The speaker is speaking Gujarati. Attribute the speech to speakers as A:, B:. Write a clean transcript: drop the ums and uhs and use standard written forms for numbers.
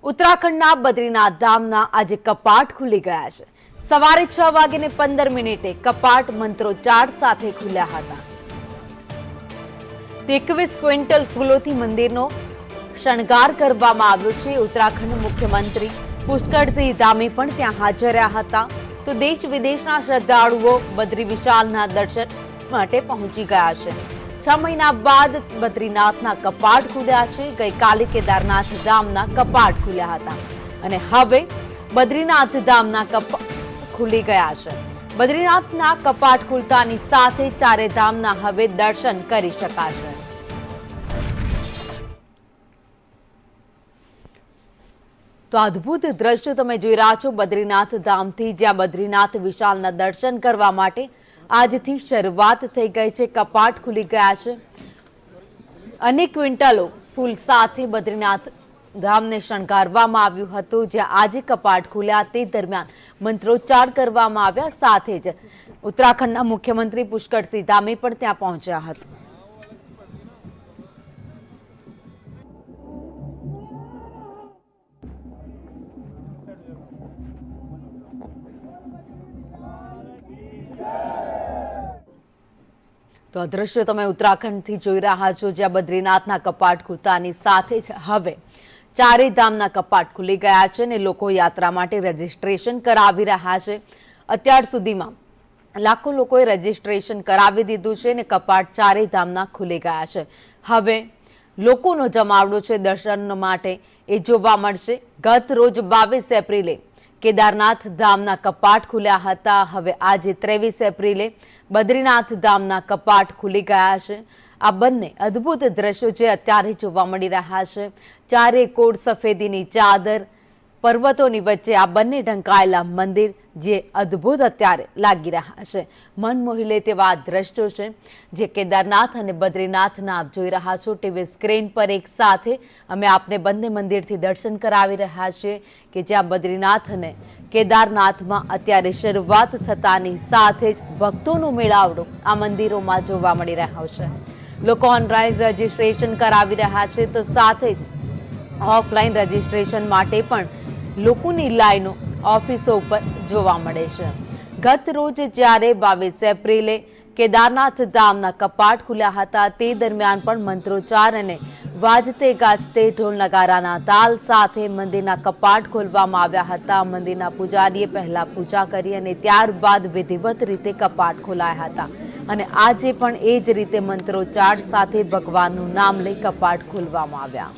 A: ઉત્તરાખંડના બદ્રીનાથ ધામના આજે કપાટ ખુલી ગયા છે। સવારે 6:15 કપાટ મંત્રોચ્ચાર સાથે ખુલ્યા હતા। 21 ક્વિન્ટલ ફૂલોથી મંદિરનો શણગાર કરવામાં આવ્યો છે। ઉત્તરાખંડ મુખ્યમંત્રી પુષ્કરસિંહ ધામી પણ ત્યાં હાજર રહ્યા હતા। તો દેશ વિદેશના શ્રદ્ધાળુઓ બદ્રી વિશાલના દર્શન માટે પહોંચી ગયા છે। 6 મહિના બાદ બદ્રીનાથના કપાટ ખુલ્યા છે। ગઈકાલે કેદારનાથ ધામના કપાટ ખુલ્યા હતા અને હવે બદ્રીનાથ ધામના કપાટ ખુલી ગયા છે। બદ્રીનાથના કપાટ ખુલતાની સાથે ચારે ધામના હવે દર્શન કરી શકાશે। તો અદ્ભુત દ્રશ્ય તમે જોઈ રહ્યા છો બદ્રીનાથ ધામથી, જ્યાં બદ્રીનાથ વિશાલના દર્શન કરવા માટે આજથી શરૂઆત થઈ ગઈ છે। કપાટ ખુલી ગયા છે। અનેક ક્વિન્ટલો ફૂલ સાથે બદ્રીનાથ ધામને શણગારવામાં આવ્યું હતું। જ્યાં આજે કપાટ ખુલ્યા તે દરમિયાન મંત્રોચ્ચાર કરવામાં આવ્યા। સાથે જ ઉત્તરાખંડના મુખ્યમંત્રી પુષ્કરસિંહ ધામી પણ ત્યાં પહોંચ્યા હતા। તો આ દ્રશ્યો તમે ઉત્તરાખંડથી જોઈ રહ્યા છો, જ્યાં બદ્રીનાથના કપાટ ખુલતાની સાથે જ હવે ચારે ધામના કપાટ ખુલી ગયા છે અને લોકો યાત્રા માટે રજીસ્ટ્રેશન કરાવી રહ્યા છે। અત્યાર સુધીમાં લાખો લોકોએ રજીસ્ટ્રેશન કરાવી દીધું છે અને કપાટ ચારે ધામના ખુલી ગયા છે। હવે લોકોનો જમાવડો છે દર્શન માટે એ જોવા મળશે। ગત રોજ 22 એપ્રિલે કેદારનાથ ધામના કપાટ ખુલ્યા હતા। હવે આજે 23 એપ્રિલે બદ્રીનાથ ધામના કપાટ ખુલી ગયા છે। આ બંને અદ્ભુત દ્રશ્યો જે અત્યારે જોવા મળી રહ્યા છે। ચારે કોર સફેદીની ચાદર, પર્વતોની વચ્ચે આ બંને ઢંકાયેલા મંદિર જે અદ્ભુત અત્યારે લાગી રહ્યા છે। મન મોહી લે તેવા દ્રશ્યો છે જે કેદારનાથ અને બદ્રીનાથના આપ જોઈ રહ્યા છો ટીવી સ્ક્રીન પર। એક સાથે અમે આપને બંને મંદિરથી દર્શન કરાવી રહ્યા છીએ કે જ્યાં બદ્રીનાથ અને કેદારનાથમાં અત્યારે શરૂઆત થતાની સાથે જ ભક્તોનો મેળાવડો આ મંદિરોમાં જોવા મળી રહ્યો છે। લોકો ઓનલાઈન રજીસ્ટ્રેશન કરાવી રહ્યા છે તો સાથે જ ઓફલાઈન રજીસ્ટ્રેશન માટે પણ લોકોની લાઈનો ઓફિસો ઉપર જોવા મળે છે। ગત રોજ જ્યારે 22 એપ્રિલે કેદારનાથ ધામના કપાટ ખુલ્યા હતા તે દરમિયાન પણ મંત્રોચ્ચાર અને વાજતે ગાજતે ઢોલ નગારાના તાલ સાથે મંદિરના કપાટ ખોલવામાં આવ્યા હતા। મંદિરના પૂજારીએ પહેલા પૂજા કરી અને ત્યારબાદ વિધિવત રીતે કપાટ ખોલાયા હતા અને આજે પણ એ જ રીતે મંત્રોચ્ચાર સાથે ભગવાનનું નામ લઈ કપાટ ખોલવામાં આવ્યા।